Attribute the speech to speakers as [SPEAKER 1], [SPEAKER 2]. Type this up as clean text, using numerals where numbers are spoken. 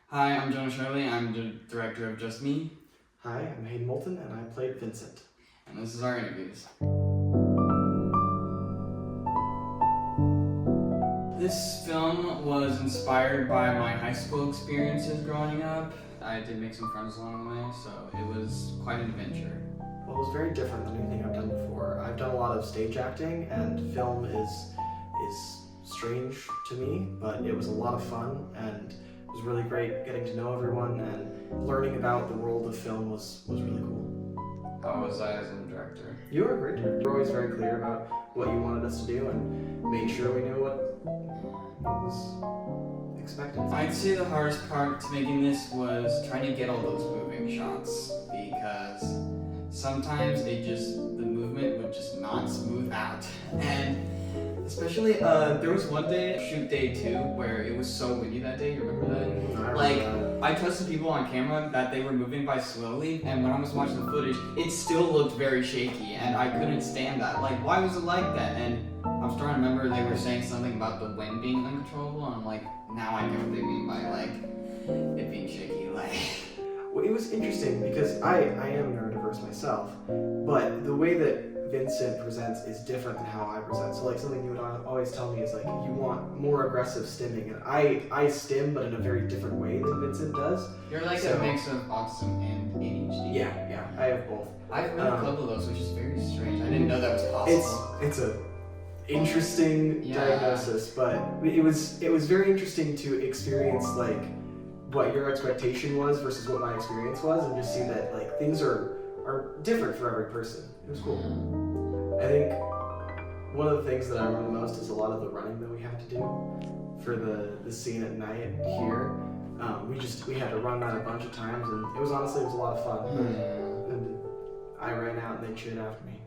[SPEAKER 1] Hi, I'm Jonah Shirley. I'm the director of Just Me,
[SPEAKER 2] Hi, I'm Hayden Moulton, and I played Vincent.
[SPEAKER 1] and this is our interviews. This film was inspired by my high school experiences growing up. I did make some friends along the way, so it was quite an adventure.
[SPEAKER 2] Well, it was very different than anything I've done before. I've done a lot of stage acting, and film is strange to me, but it was a lot of fun, and it was really great getting to know everyone, and learning about the world of film was really cool.
[SPEAKER 1] How was I as a director?
[SPEAKER 2] You were a great director. You were always very clear about what you wanted us to do, and made sure we knew what was expected.
[SPEAKER 1] I'd say the hardest part to making this was trying to get all those moving shots, because sometimes the movement would just not smooth out. And especially, there was one day, shoot day 2, where it was so windy that day, you remember that?
[SPEAKER 2] I
[SPEAKER 1] Like,
[SPEAKER 2] remember
[SPEAKER 1] I trusted people on camera that they were moving by slowly, and when I was watching the footage, it still looked very shaky, and I couldn't stand that. Like, why was it like that? And I was trying to remember they were saying something about the wind being uncontrollable, and I'm like, now I get what they mean by, like, it being shaky, like...
[SPEAKER 2] Well, it was interesting because I am neurodiverse myself, but the way that Vincent presents is different than how I present. So like something you would always tell me is like you want more aggressive stimming, and I stim but in a very different way than Vincent does.
[SPEAKER 1] You're like a mix of autism and ADHD.
[SPEAKER 2] Yeah, I have both.
[SPEAKER 1] I've read a couple of those, which is very strange. I didn't know that was possible.
[SPEAKER 2] It's a interesting diagnosis, but it was very interesting to experience like what your expectation was versus what my experience was, and just see that like things are different for every person. It was cool. I think one of the things that I remember most is a lot of the running that we had to do for the scene at night here. We had to run that a bunch of times, and it was a lot of fun. And I ran out and they cheered after me.